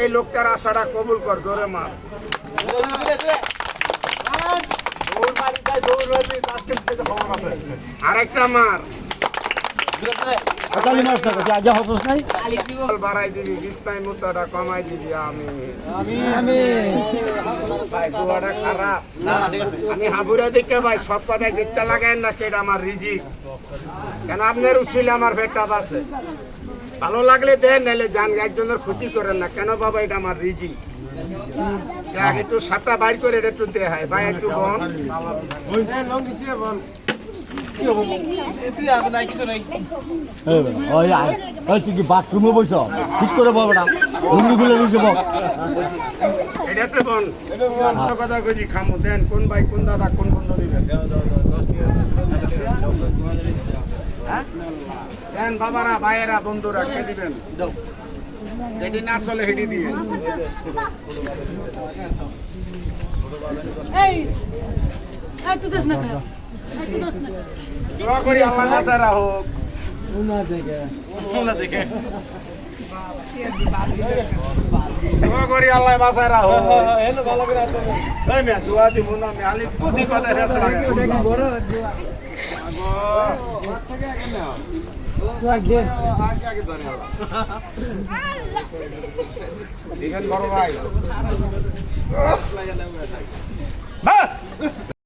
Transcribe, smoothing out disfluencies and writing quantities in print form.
এই লোকটার আশাটা কবুল কর, জোরে মার। আরেকটা মার, বাড়াই দিবি, বিছনায় মুতাটা কমাই দিবি। আমি খারাপ, আমি হাবুরা দিকে ভাই সব কথায় গিচ্ছা লাগাই না, কেটা আমার রিজিক। কেন আপনার উচিলে আমার পেটটা আছে, ভালো লাগলে দেন, নাহলে যান, একজনের ক্ষতি করেন না। কেন বাবা, এটা আমার রিজিক। একটু সাতটা বাইর করে এটা একটু দেখায় ভাই, একটু বল। বাথরুমে বইস ঠিক করে বল না, এটাতে বল কথা কই খামো। দেন কোন ভাই, কোন দাদা, কোন বন্ধু দিবেন দেন, বাবারা ভাইয়েরা বন্ধুরা কে দিবেন, যেটি না চলে হেঁটে দিয়ে। দোয়া করি আল্লাহ বাঁচায় রাখুক। দোয়া করি আল্লাহ বাঁচায় রাখুক। দোয়া দিব না আমি আলি প্রতি কথা রেস লাগে। দিবেন বড় ভাই।